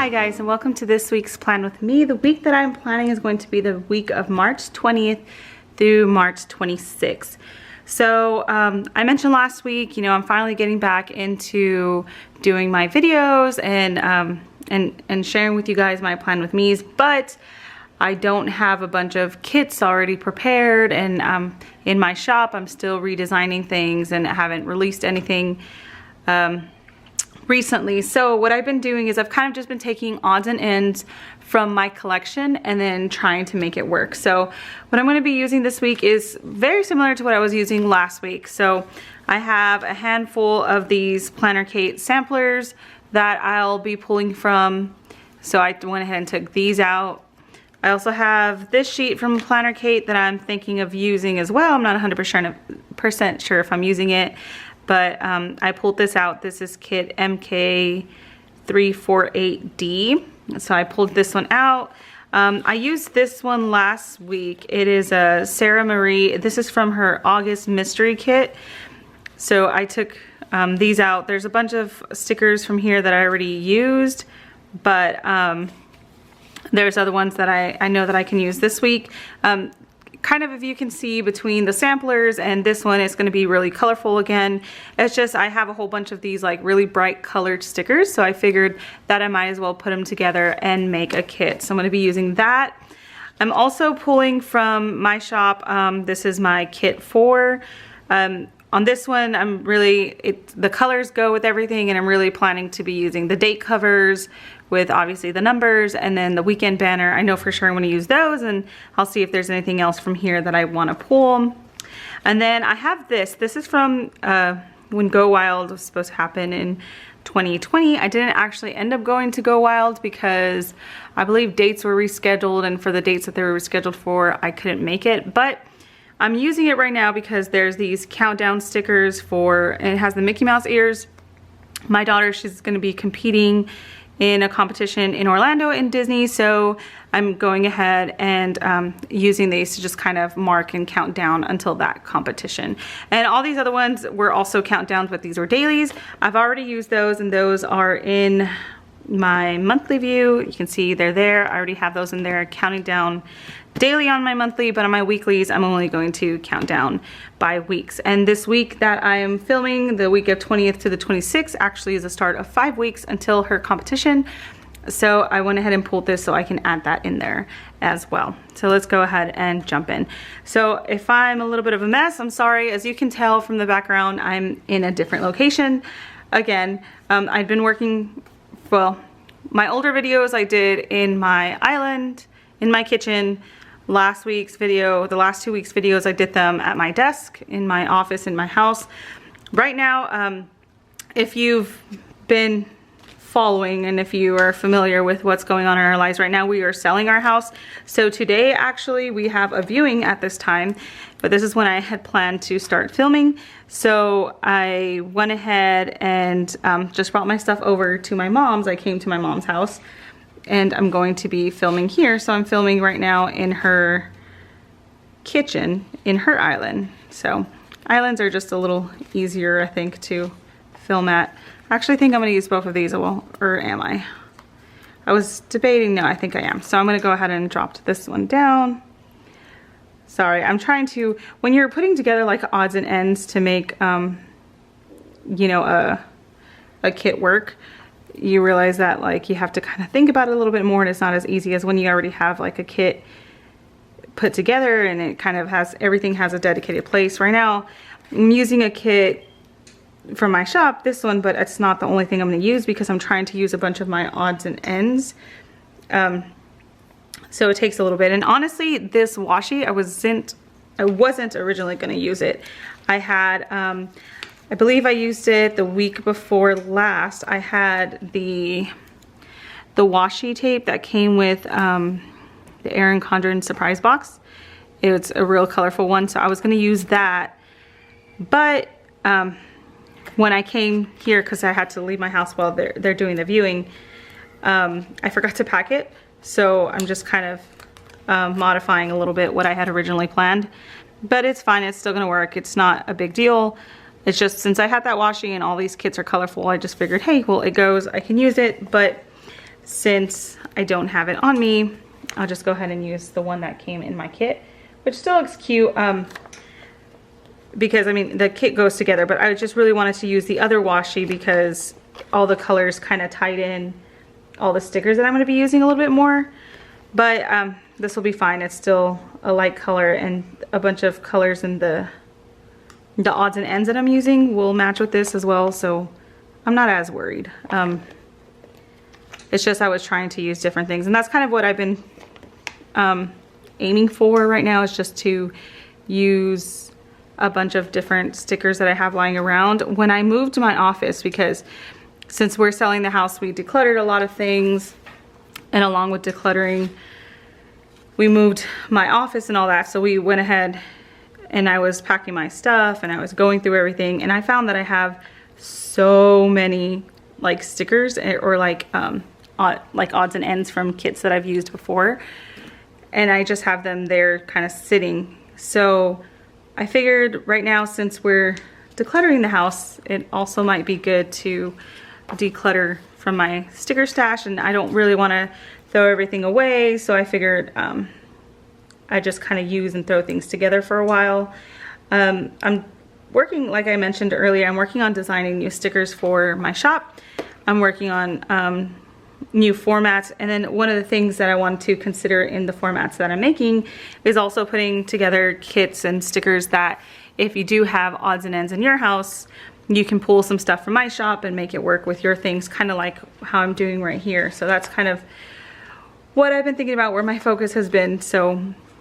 Hi guys, and welcome to this week's Plan With Me. The week that I'm planning is going to be the week of March 20th through March 26th. So I mentioned last week, I'm finally getting back into doing my videos and sharing with you guys my Plan With Me's, but I don't have a bunch of kits already prepared, and in my shop I'm still redesigning things and haven't released anything recently. So what I've been doing is I've kind of just been taking odds and ends from my collection and then trying to make it work. So what I'm going to be using this week is very similar to what I was using last week. So I have a handful of these Planner Kate samplers that I'll be pulling from. So I went ahead and took these out. I also have this sheet from Planner Kate that I'm thinking of using as well. I'm not 100% sure if I'm using it, but I pulled this out. This is kit MK348D. So I pulled this one out. I used this one last week. It is a Sarah Marie. This is from her August mystery kit. So I took these out. There's a bunch of stickers from here that I already used, but there's other ones that I know that I can use this week. Kind of, if you can see between the samplers and this one, it's going to be really colorful again. It's just I have a whole bunch of these like really bright colored stickers, so I figured that I might as well put them together and make a kit. So I'm going to be using that. I'm also pulling from my shop. This is my kit 4. On this one, the colors go with everything, and I'm really planning to be using the date covers with obviously the numbers, and then the weekend banner. I know for sure I'm going to use those, and I'll see if there's anything else from here that I want to pull. And then I have this. This is from when Go Wild was supposed to happen in 2020. I didn't actually end up going to Go Wild because I believe dates were rescheduled, and for the dates that they were rescheduled for, I couldn't make it. But I'm using it right now because there's these countdown stickers and it has the Mickey Mouse ears. My daughter, she's going to be competing in a competition in Orlando in Disney, so I'm going ahead and using these to just kind of mark and count down until that competition. And all these other ones were also countdowns, but these were dailies. I've already used those, and those are in my monthly view. You can see they're there. I already have those in there, counting down daily on my monthly, but on my weeklies, I'm only going to count down by weeks. And this week that I am filming, the week of 20th to the 26th, actually is the start of 5 weeks until her competition. So I went ahead and pulled this so I can add that in there as well. So let's go ahead and jump in. So if I'm a little bit of a mess, I'm sorry. As you can tell from the background, I'm in a different location. Again, I've been working, well, my older videos I did in my island, in my kitchen. Last week's video, the last 2 weeks videos, I did them at my desk, in my office, in my house. Right now, if you've been following and if you are familiar with what's going on in our lives right now, we are selling our house. So today, actually, we have a viewing at this time, but this is when I had planned to start filming. So I went ahead and just brought my stuff over to my mom's. I came to my mom's house, and I'm going to be filming here. So I'm filming right now in her kitchen, in her island. So islands are just a little easier, I think, to film at. I actually think I'm gonna use both of these, or am I? I was debating, no, I think I am. So I'm gonna go ahead and drop this one down. Sorry, I'm trying to, when you're putting together like odds and ends to make, a kit work, you realize that like you have to kind of think about it a little bit more, and it's not as easy as when you already have like a kit put together and it kind of has, everything has a dedicated place. Right now I'm using a kit from my shop, this one, but it's not the only thing I'm going to use because I'm trying to use a bunch of my odds and ends. So it takes a little bit. And honestly, this washi, I wasn't originally going to use it. I had I believe I used it the week before last. I had the washi tape that came with the Erin Condren surprise box. It's a real colorful one, so I was going to use that. But when I came here, because I had to leave my house while they're doing the viewing, I forgot to pack it. So I'm just kind of modifying a little bit what I had originally planned. But it's fine, it's still going to work. It's not a big deal. It's just, since I had that washi and all these kits are colorful, I just figured, hey, well, it goes, I can use it. But since I don't have it on me, I'll just go ahead and use the one that came in my kit, which still looks cute. Because I mean, the kit goes together, but I just really wanted to use the other washi because all the colors kind of tied in all the stickers that I'm going to be using a little bit more. But this will be fine. It's still a light color, and a bunch of colors in the odds and ends that I'm using will match with this as well, so I'm not as worried. It's just I was trying to use different things, and that's kind of what I've been aiming for right now, is just to use a bunch of different stickers that I have lying around. When I moved to my office, because since we're selling the house, we decluttered a lot of things, and along with decluttering, we moved my office and all that. So we went ahead and I was packing my stuff and I was going through everything, and I found that I have so many like stickers or like odds and ends from kits that I've used before, and I just have them there kind of sitting. So I figured right now, since we're decluttering the house, it also might be good to declutter from my sticker stash, and I don't really want to throw everything away, so I figured I just kind of use and throw things together for a while. I'm working, like I mentioned earlier, I'm working on designing new stickers for my shop. I'm working on new formats, and then one of the things that I want to consider in the formats that I'm making is also putting together kits and stickers that if you do have odds and ends in your house, you can pull some stuff from my shop and make it work with your things, kind of like how I'm doing right here. So that's kind of what I've been thinking about, where my focus has been, so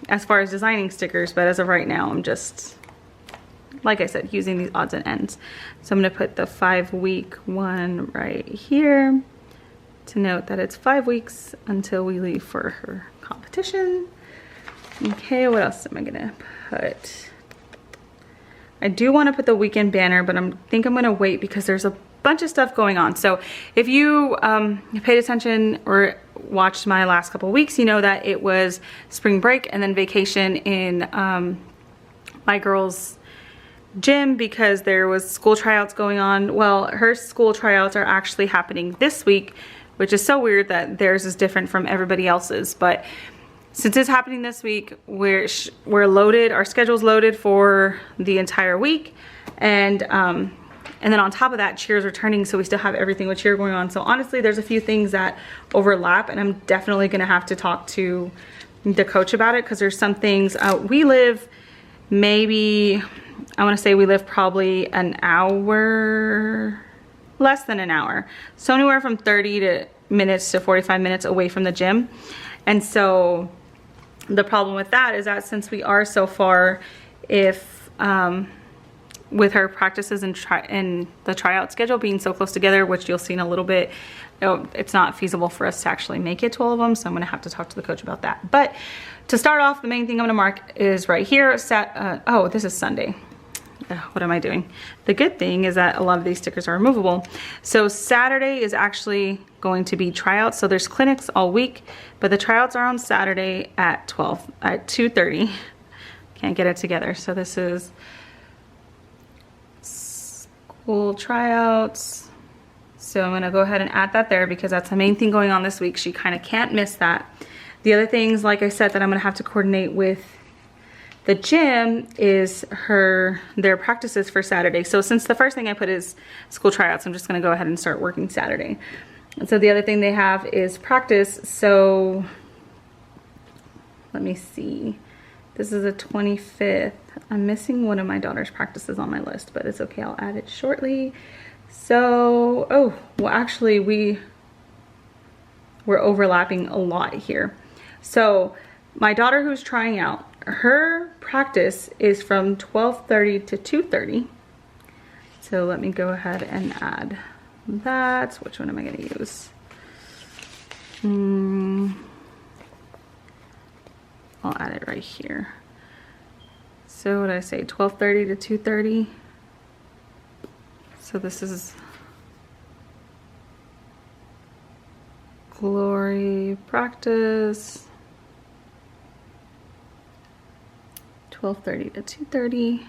as far as designing stickers. But as of right now, I'm just, like I said, using these odds and ends. So I'm going to put the 5-week one right here to note that it's 5 weeks until we leave for her competition. Okay, what else am I going to put? I do want to put the weekend banner, but I think I'm going to wait because there's a bunch of stuff going on. So if you paid attention or watched my last couple of weeks, you know that it was spring break and then vacation in my girl's gym because there was school tryouts going on. Well, her school tryouts are actually happening this week, which is so weird that theirs is different from everybody else's. But since it's happening this week, we're loaded, our schedule's loaded for the entire week. And then on top of that, cheer's returning, so we still have everything with cheer going on. So honestly, there's a few things that overlap, and I'm definitely gonna have to talk to the coach about it, because there's some things, we live maybe, I wanna say we live probably an hour, less than an hour. So anywhere from 30 minutes to 45 minutes away from the gym. And so the problem with that is that since we are so far, if with her practices and the tryout schedule being so close together, which you'll see in a little bit, it's not feasible for us to actually make it to all of them. So I'm gonna have to talk to the coach about that. But to start off, the main thing I'm gonna mark is right here. Oh, this is Sunday. What am I doing? The good thing is that a lot of these stickers are removable. So Saturday is actually going to be tryouts. So there's clinics all week, but the tryouts are on Saturday at 2:30. Can't get it together. So this is school tryouts. So I'm gonna go ahead and add that there because that's the main thing going on this week. She kind of can't miss that. The other things, like I said, that I'm gonna have to coordinate with the gym is their practices for Saturday. So since the first thing I put is school tryouts, I'm just gonna go ahead and start working Saturday. And so the other thing they have is practice. So let me see. This is the 25th. I'm missing one of my daughter's practices on my list, but it's okay, I'll add it shortly. So, oh, well actually we're overlapping a lot here. So my daughter who's trying out, her practice is from 12:30 to 2:30. So let me go ahead and add that. Which one am I gonna use? I'll add it right here. So what did I say, 12:30 to 2:30? So this is Glory practice. 12:30 to 2:30.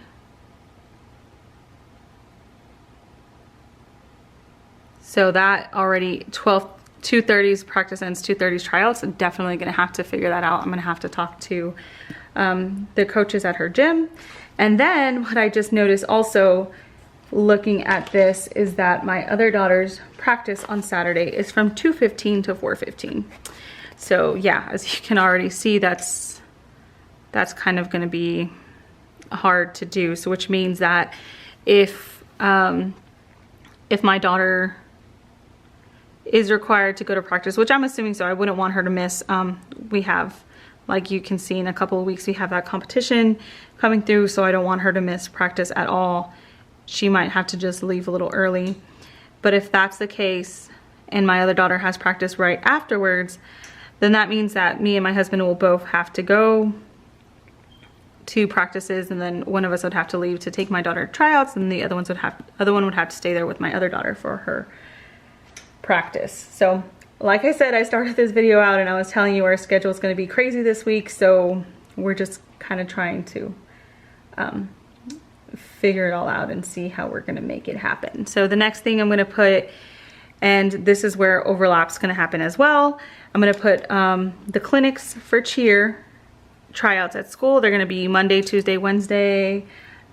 So that already 12 2:30's practice ends, 2:30's tryouts. I'm definitely gonna have to figure that out. I'm gonna have to talk to the coaches at her gym. And then what I just noticed also looking at this is that my other daughter's practice on Saturday is from 2:15 to 4:15. So yeah, as you can already see, that's kind of gonna be hard to do. So which means that if my daughter is required to go to practice, which I'm assuming so, I wouldn't want her to miss. We have, like you can see in a couple of weeks, we have that competition coming through, so I don't want her to miss practice at all. She might have to just leave a little early. But if that's the case and my other daughter has practice right afterwards, then that means that me and my husband will both have to go to practices, and then one of us would have to leave to take my daughter to tryouts, and the other one would have to stay there with my other daughter for her practice. So like I said, I started this video out and I was telling you our schedule is going to be crazy this week, so we're just kind of trying to figure it all out and see how we're going to make it happen. So the next thing I'm going to put, and this is where overlap's going to happen as well, I'm going to put the clinics for cheer tryouts at school. They're going to be Monday, Tuesday, Wednesday,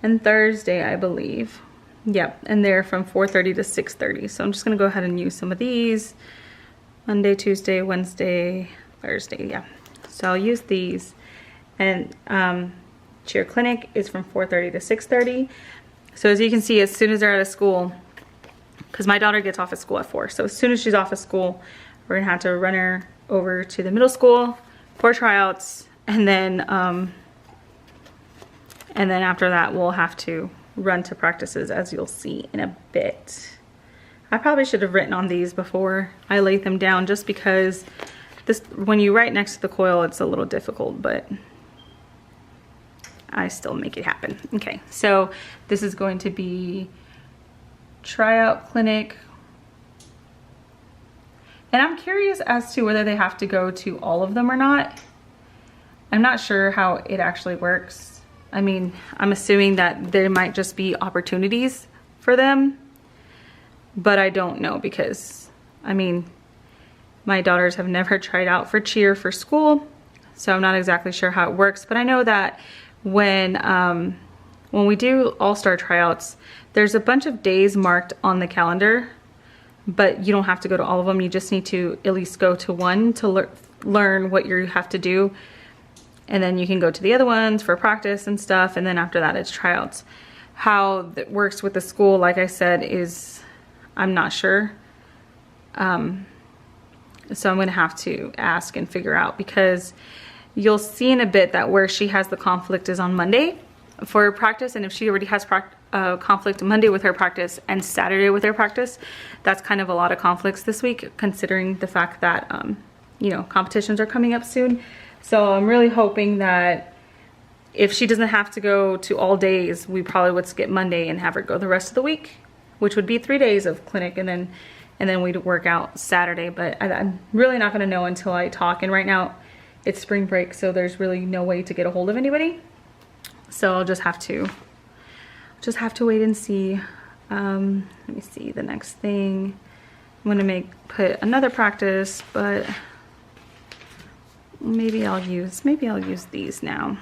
and Thursday, I believe. Yep, and they're from 4:30 to 6:30. So I'm just gonna go ahead and use some of these. Monday, Tuesday, Wednesday, Thursday, yeah. So I'll use these. And cheer clinic is from 4:30 to 6:30. So as you can see, as soon as they're out of school, because my daughter gets off of school at 4. So as soon as she's off of school, we're gonna have to run her over to the middle school for tryouts. And then after that, we'll have to run to practices, as you'll see in a bit. I probably should have written on these before I laid them down, just because this, when you write next to the coil, it's a little difficult, but I still make it happen. Okay, so this is going to be tryout clinic. And I'm curious as to whether they have to go to all of them or not. I'm not sure how it actually works. I mean, I'm assuming that there might just be opportunities for them, but I don't know, because, I mean, my daughters have never tried out for cheer for school, so I'm not exactly sure how it works. But I know that when we do all-star tryouts, there's a bunch of days marked on the calendar, but you don't have to go to all of them. You just need to at least go to one to learn what you have to do. And then you can go to the other ones for practice and stuff. And then after that, it's tryouts. How that works with the school, like I said, is I'm not sure. So I'm going to have to ask and figure out, because you'll see in a bit that where she has the conflict is on Monday for her practice. And if she already has conflict Monday with her practice and Saturday with her practice, that's kind of a lot of conflicts this week, considering the fact that, you know, competitions are coming up soon. So I'm really hoping that if she doesn't have to go to all days, we probably would skip Monday and have her go the rest of the week, which would be 3 days of clinic, and then we'd work out Saturday. But I'm really not going to know until I talk. And right now it's spring break, so there's really no way to get a hold of anybody. So I'll just have to wait and see. Let me see the next thing. I'm going to put another practice, but maybe I'll use these now.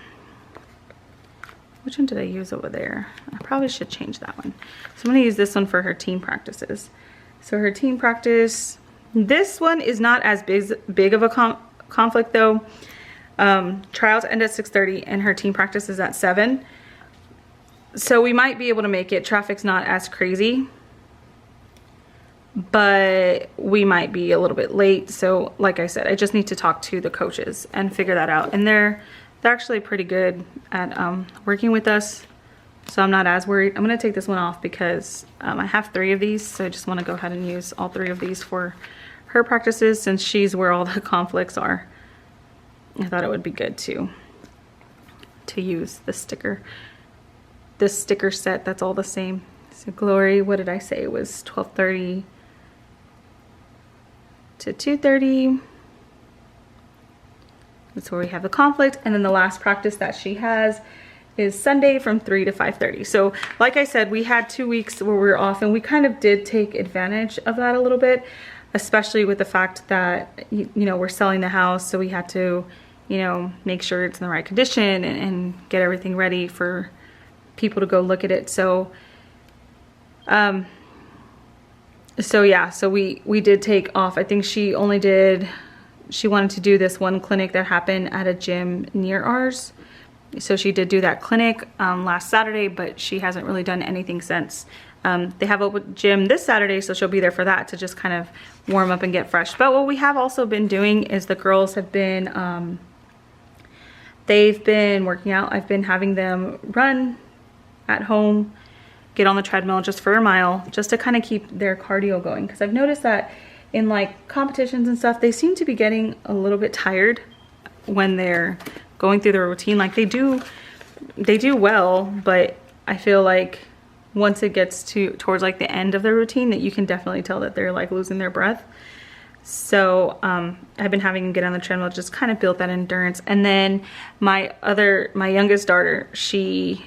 Which one did I use over there? I probably should change that one. So I'm going to use this one for her team practices. So her team practice, this one is not as big of a conflict though. Tryouts end at 6:30 and her team practice is at 7. So we might be able to make it. Traffic's not as crazy, but we might be a little bit late. So like I said, I just need to talk to the coaches and figure that out. And they're actually pretty good at working with us, so I'm not as worried. I'm gonna take this one off because I have 3 of these, so I just want to go ahead and use all 3 of these for her practices, since she's where all the conflicts are. I thought it would be good to use the sticker, this sticker set that's all the same. So Glory, what did I say? It was 12:30 to 2:30. That's where we have the conflict. And then the last practice that she has is Sunday from 3 to 5:30. So like I said, we had 2 weeks where we were off, and we kind of did take advantage of that a little bit. especially with the fact that, you know, we're selling the house, so we had to, you know, make sure it's in the right condition and get everything ready for people to go look at it. So yeah, so we did take off. I think she wanted to do this one clinic that happened at a gym near ours. So she did do that clinic last Saturday, but she hasn't really done anything since. They have a gym this Saturday, so she'll be there for that to just kind of warm up and get fresh. But what we have also been doing is the girls have been, they've been working out. I've been having them run at home, get on the treadmill just for a mile, just to kind of keep their cardio going. Because I've noticed that in like competitions and stuff, they seem to be getting a little bit tired when they're going through the routine. Like they do well, but I feel like once it gets towards like the end of the routine, that you can definitely tell that they're like losing their breath. So I've been having them get on the treadmill, just kind of build that endurance. And then my youngest daughter, she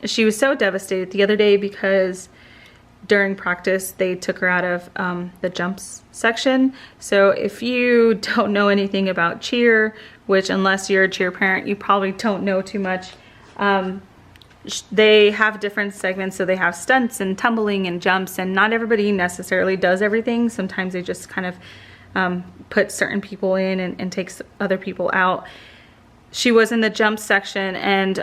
was so devastated the other day because during practice they took her out of the jumps section. So if you don't know anything about cheer, which unless you're a cheer parent, you probably don't know too much, they have different segments. So they have stunts and tumbling and jumps, and not everybody necessarily does everything. Sometimes they just kind of put certain people in and takes other people out. She was in the jump section, and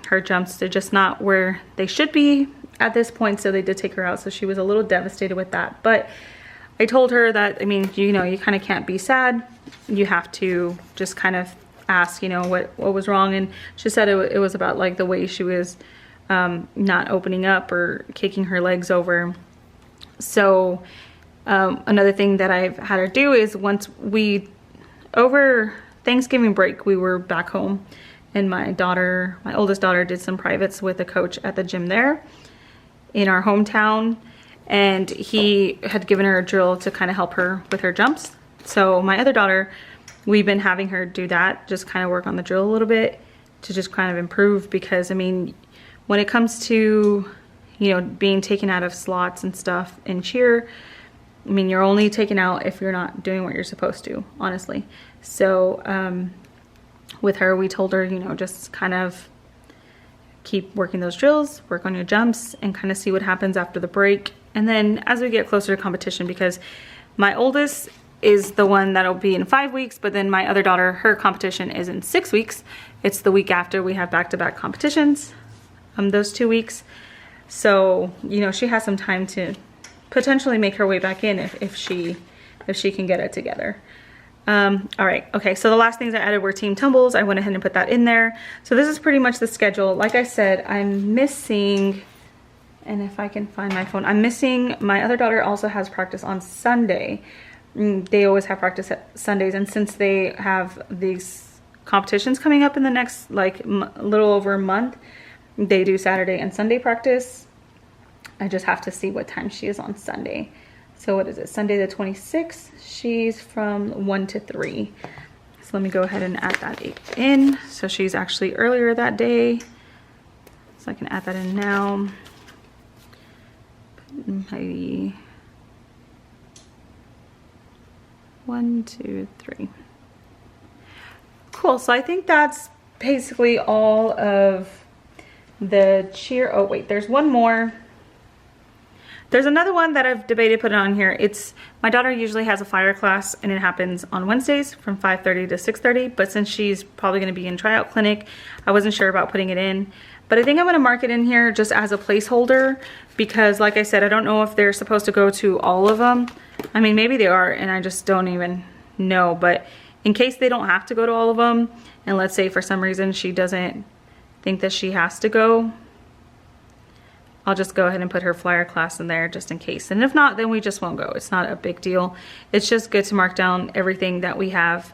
her jumps are just not where they should be at this point, so they did take her out. So she was a little devastated with that. But I told her that, I mean, you know, you kind of can't be sad. You have to just kind of ask, you know, what was wrong. And she said it was about like the way she was not opening up or kicking her legs over. So another thing that I've had her do is over Thanksgiving break, we were back home, and my oldest daughter did some privates with a coach at the gym there in our hometown, and he had given her a drill to kind of help her with her jumps. So my other daughter, we've been having her do that, just kind of work on the drill a little bit to just kind of improve, because I mean, when it comes to, you know, being taken out of slots and stuff in cheer, I mean, you're only taken out if you're not doing what you're supposed to, honestly. So with her, we told her, you know, just kind of keep working those drills, work on your jumps, and kind of see what happens after the break. And then as we get closer to competition, because my oldest is the one that'll be in 5 weeks, but then my other daughter, her competition is in 6 weeks. It's the week after. We have back-to-back competitions, those 2 weeks. So, you know, she has some time to potentially make her way back in if she can get it together. All right, okay, so the last things I added were team tumbles. I went ahead and put that in there. So this is pretty much the schedule. Like I said, I'm missing, and if I can find my phone, I'm missing, my other daughter also has practice on Sunday. They always have practice at Sundays, and since they have these competitions coming up in the next like a little over a month, they do Saturday and Sunday practice. I just have to see what time she is on Sunday. So what is it, Sunday the 26th? She's from 1 to 3. So let me go ahead and add that in. So she's actually earlier that day. So I can add that in now. Maybe 1, 2, 3. Cool, so I think that's basically all of the cheer. Oh wait, there's one more. There's another one that I've debated putting on here. It's, my daughter usually has a fire class, and it happens on Wednesdays from 5:30 to 6:30, but since she's probably gonna be in tryout clinic, I wasn't sure about putting it in. But I think I'm gonna mark it in here just as a placeholder, because like I said, I don't know if they're supposed to go to all of them. I mean, maybe they are, and I just don't even know, but in case they don't have to go to all of them, and let's say for some reason she doesn't think that she has to go, I'll just go ahead and put her flyer class in there just in case. And if not, then we just won't go. It's not a big deal. It's just good to mark down everything that we have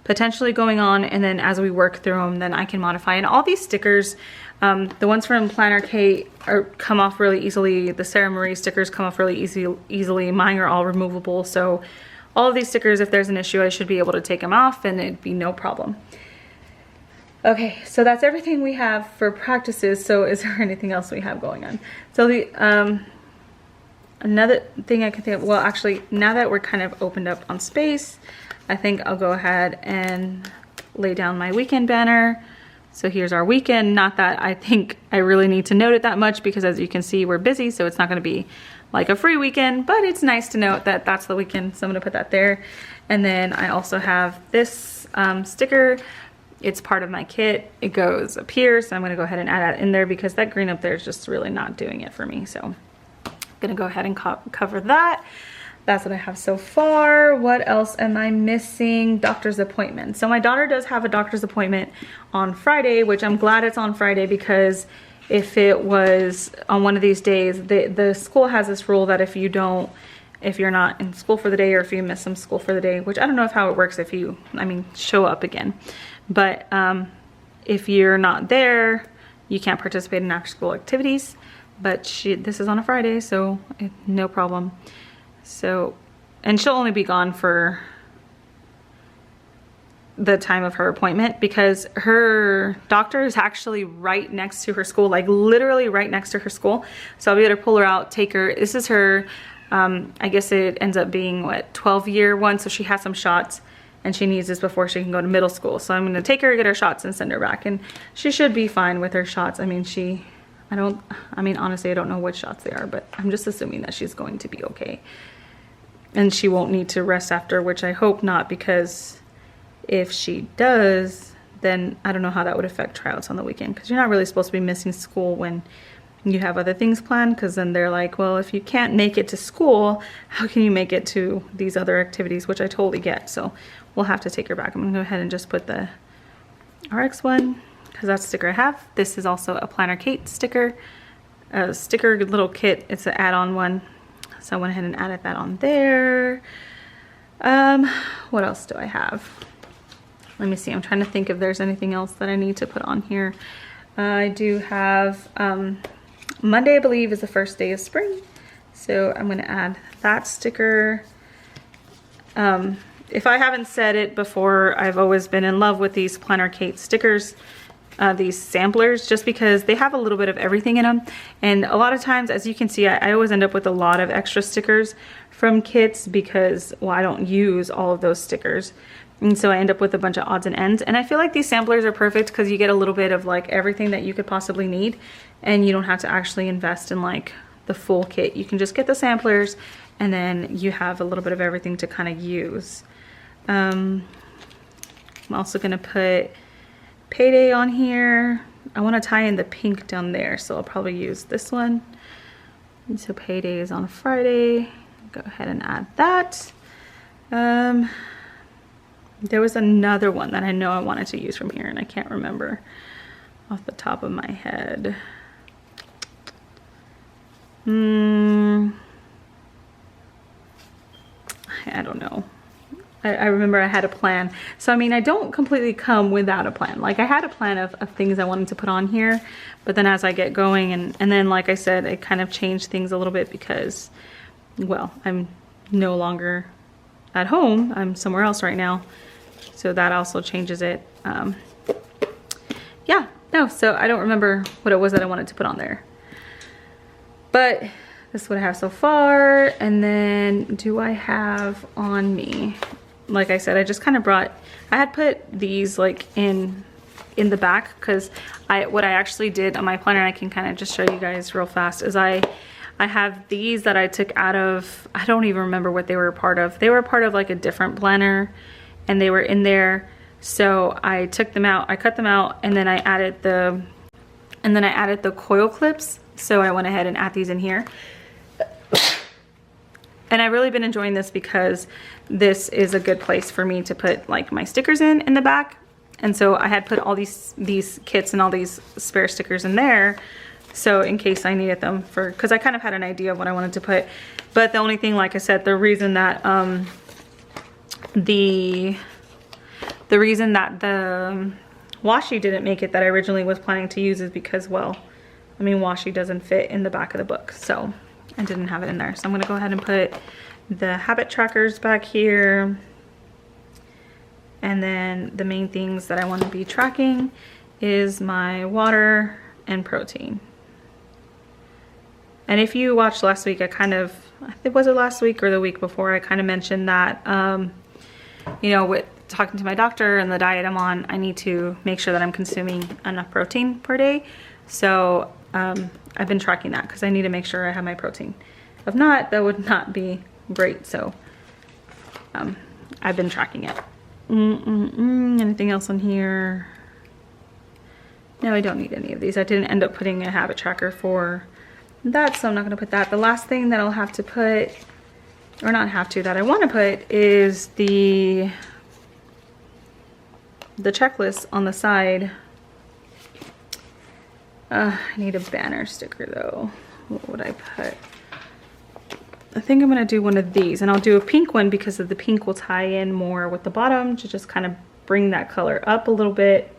potentially going on, and then as we work through them, then I can modify. And all these stickers, the ones from Planner Kate come off really easily. The Sarah Marie stickers come off really easily. Mine are all removable. So all of these stickers, if there's an issue, I should be able to take them off and it'd be no problem. Okay, so that's everything we have for practices. So is there anything else we have going on? So the another thing I can think of, well, actually, now that we're kind of opened up on space, I think I'll go ahead and lay down my weekend banner. So here's our weekend. Not that I think I really need to note it that much, because as you can see, we're busy, so it's not going to be like a free weekend, but it's nice to note that that's the weekend, so I'm going to put that there. And then I also have this sticker. It's part of my kit. It goes up here, so I'm going to go ahead and add that in there, because that green up there is just really not doing it for me. So I'm going to go ahead and cover that. That's what I have so far. What else am I missing? Doctor's appointment. So my daughter does have a doctor's appointment on Friday, which I'm glad it's on Friday, because if it was on one of these days, the school has this rule that if you're not in school for the day, or if you miss some school for the day, which I don't know how it works if you, show up again. But if you're not there, you can't participate in after school activities. But this is on a Friday, so no problem. So, and she'll only be gone for the time of her appointment, because her doctor is actually right next to her school, like literally right next to her school. So I'll be able to pull her out, take her. This is her, I guess it ends up being what, 12-year one. So she has some shots and she needs this before she can go to middle school. So I'm going to take her, get her shots, and send her back. And she should be fine with her shots. Honestly, I don't know what shots they are, but I'm just assuming that she's going to be okay. And she won't need to rest after, which I hope not, because if she does, then I don't know how that would affect tryouts on the weekend, because you're not really supposed to be missing school when you have other things planned, because then they're like, well, if you can't make it to school, how can you make it to these other activities, which I totally get. So we'll have to take her back. I'm gonna go ahead and just put the RX one, because that's the sticker I have. This is also a Planner Kate sticker, a sticker little kit. It's an add-on one. So I went ahead and added that on there. What else do I have? Let me see, I'm trying to think if there's anything else that I need to put on here. I do have, Monday I believe is the first day of spring. So I'm gonna add that sticker. If I haven't said it before, I've always been in love with these Planner Kate stickers, these samplers, just because they have a little bit of everything in them. And a lot of times, as you can see, I always end up with a lot of extra stickers from kits, because, well, I don't use all of those stickers. And so I end up with a bunch of odds and ends. And I feel like these samplers are perfect, because you get a little bit of like everything that you could possibly need, and you don't have to actually invest in like the full kit. You can just get the samplers, and then you have a little bit of everything to kind of use. I'm also gonna put Payday on here. I want to tie in the pink down there, so I'll probably use this one. And so Payday is on Friday. Go ahead and add that. There was another one that I know I wanted to use from here, and I can't remember off the top of my head. I don't know. I remember I had a plan. So, I don't completely come without a plan. Like, I had a plan of things I wanted to put on here, but then as I get going, and then, like I said, it kind of changed things a little bit, because, well, I'm no longer at home. I'm somewhere else right now. So that also changes it. Yeah, no, so I don't remember what it was that I wanted to put on there. But this is what I have so far. And then, do I have on me? Like I said, I just kind of I had put these like in the back, because what I actually did on my planner, I can kind of just show you guys real fast, is I have these that I took out of, I don't even remember what they were a part of. They were a part of like a different planner, and they were in there. So I took them out, I cut them out, and then I added the coil clips. So I went ahead and add these in here. And I've really been enjoying this, because this is a good place for me to put like my stickers in the back. And so I had put all these kits and all these spare stickers in there, so in case I needed them, because I kind of had an idea of what I wanted to put. But the only thing, like I said, the reason that the washi didn't make it that I originally was planning to use is because, well, washi doesn't fit in the back of the book, so I didn't have it in there. So I'm gonna go ahead and put the habit trackers back here. And then the main things that I want to be tracking is my water and protein. And if you watched last week, was it last week or the week before, I kind of mentioned that, you know, with talking to my doctor and the diet I'm on, I need to make sure that I'm consuming enough protein per day. So I've been tracking that because I need to make sure I have my protein. If not, that would not be great. So I've been tracking it. Anything else on here? No, I don't need any of these. I didn't end up putting a habit tracker for that, so I'm not going to put that. The last thing that I'll have to put, or not have to, that I want to put is the checklist on the side. I need a banner sticker though. What would I put? I think I'm going to do one of these, and I'll do a pink one because of the pink will tie in more with the bottom to just kind of bring that color up a little bit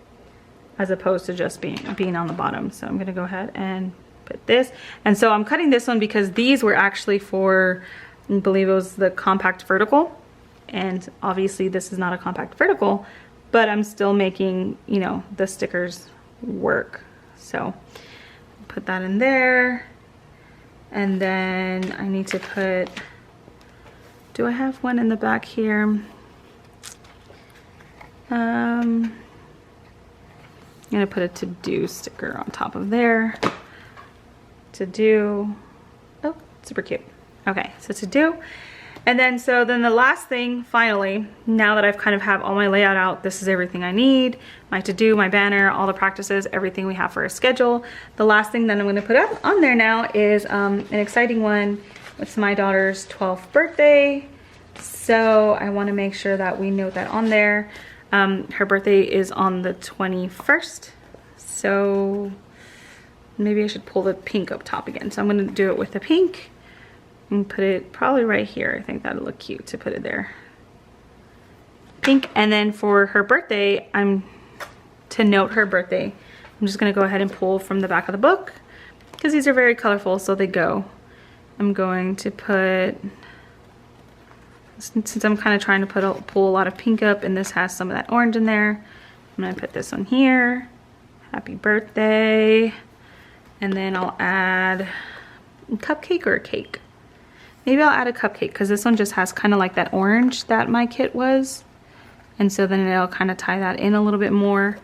as opposed to just being on the bottom. So I'm going to go ahead and put this. And so I'm cutting this one because these were actually for, I believe it was the compact vertical, and obviously this is not a compact vertical, but I'm still making, you know, the stickers work. So put that in there. And then I need to put, do I have one in the back here? I'm gonna put a to-do sticker on top of there. To do, oh, super cute. Okay, so to do. And then, so then the last thing, finally, now that I've kind of have all my layout out, this is everything I need, my to-do, my banner, all the practices, everything we have for a schedule. The last thing that I'm gonna put up on there now is an exciting one. It's my daughter's 12th birthday. So I wanna make sure that we note that on there. Her birthday is on the 21st. So maybe I should pull the pink up top again. So I'm gonna do it with the pink. And put it probably right here. I think that'll look cute to put it there. Pink. And then for her birthday, to note her birthday, I'm just gonna go ahead and pull from the back of the book because these are very colorful, so they go. I'm going to put, since I'm kind of trying to pull a lot of pink up, and this has some of that orange in there, I'm gonna put this on here. Happy birthday. And then I'll add a cupcake or a cake. Maybe I'll add a cupcake because this one just has kind of like that orange that my kit was. And so then it'll kind of tie that in a little bit more.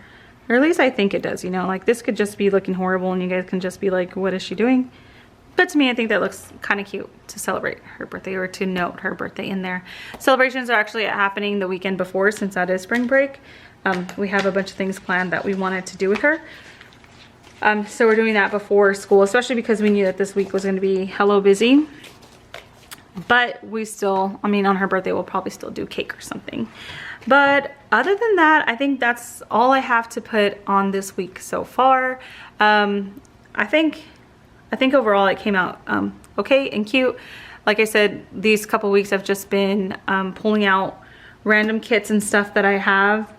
Or at least I think it does, you know, like this could just be looking horrible and you guys can just be like, what is she doing? But to me, I think that looks kind of cute to celebrate her birthday or to note her birthday in there. Celebrations are actually happening the weekend before since that is spring break. We have a bunch of things planned that we wanted to do with her. So we're doing that before school, especially because we knew that this week was going to be hella busy. But we still, I mean, on her birthday, we'll probably still do cake or something. But other than that, I think that's all I have to put on this week so far. I think overall it came out okay and cute. Like I said, these couple weeks I've just been pulling out random kits and stuff that I have.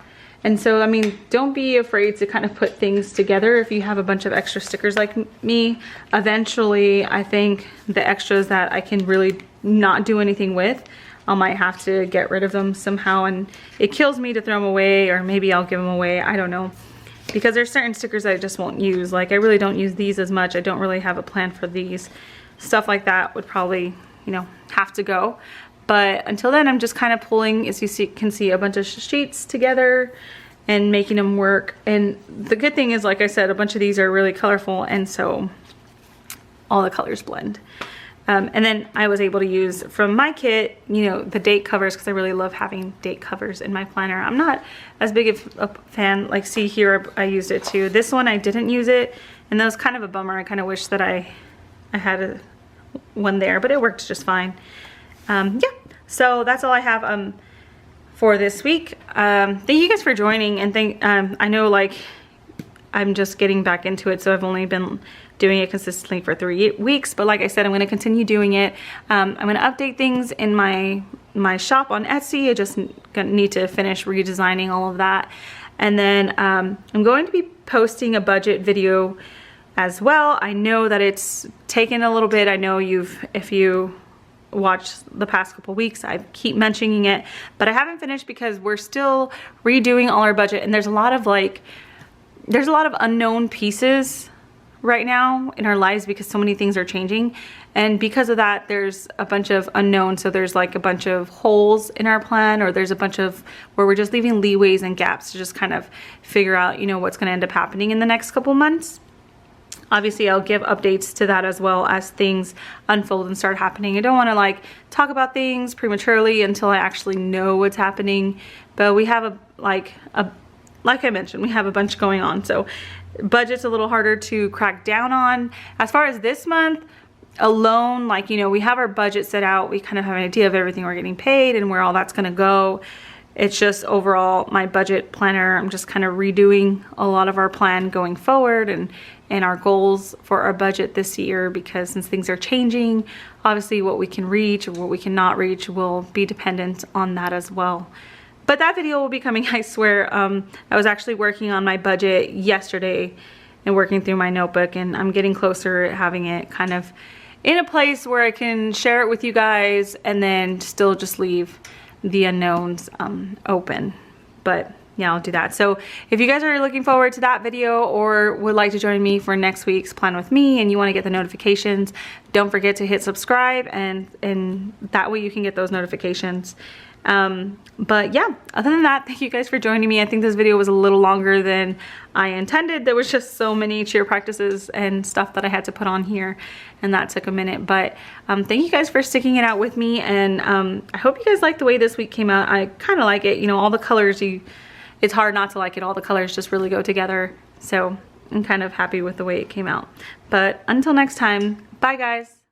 And so, I mean, don't be afraid to kind of put things together if you have a bunch of extra stickers like me. Eventually, I think the extras that I can really not do anything with, I might have to get rid of them somehow, and it kills me to throw them away, or maybe I'll give them away, I don't know. Because there's certain stickers I just won't use. Like I really don't use these as much. I don't really have a plan for these. Stuff like that would probably, you know, have to go. But until then, I'm just kind of pulling, as you can see, a bunch of sheets together and making them work. And the good thing is, like I said, a bunch of these are really colorful, and so all the colors blend. And then I was able to use from my kit, you know, the date covers, because I really love having date covers in my planner. I'm not as big of a fan, like see here, I used it too. This one I didn't use it, and that was kind of a bummer. I kind of wish that I had one there, but it worked just fine. Yeah, so that's all I have for this week. Thank you guys for joining, and I know like I'm just getting back into it, so I've only been doing it consistently for 3 weeks, but like I said, I'm going to continue doing it. I'm going to update things in my shop on Etsy. I just need to finish redesigning all of that, and then I'm going to be posting a budget video as well. I know that it's taken a little bit. I know if you watch the past couple weeks, I keep mentioning it, but I haven't finished because we're still redoing all our budget, and there's a lot of unknown pieces right now in our lives because so many things are changing. And because of that, there's a bunch of unknowns. So there's like a bunch of holes in our plan, or there's a bunch of where we're just leaving leeways and gaps to just kind of figure out, you know, what's going to end up happening in the next couple months. Obviously, I'll give updates to that as well as things unfold and start happening. I don't want to like talk about things prematurely until I actually know what's happening. But we have like I mentioned, we have a bunch going on. So budget's a little harder to crack down on. As far as this month alone, like, you know, we have our budget set out. We kind of have an idea of everything we're getting paid and where all that's going to go. It's just overall my budget planner, I'm just kind of redoing a lot of our plan going forward and our goals for our budget this year, because since things are changing, obviously what we can reach or what we cannot reach will be dependent on that as well. But that video will be coming, I swear. I was actually working on my budget yesterday and working through my notebook, and I'm getting closer at having it kind of in a place where I can share it with you guys and then still just leave the unknowns open. But yeah, I'll do that. So if you guys are looking forward to that video or would like to join me for next week's Plan With Me and you want to get the notifications, don't forget to hit subscribe, and that way you can get those notifications. But yeah, other than that, thank you guys for joining me. I think this video was a little longer than I intended. There was just so many cheer practices and stuff that I had to put on here, and that took a minute. But thank you guys for sticking it out with me, and I hope you guys like the way this week came out. I kind of like it. You know, all the colors, it's hard not to like it. All the colors just really go together. So I'm kind of happy with the way it came out. But until next time, bye guys.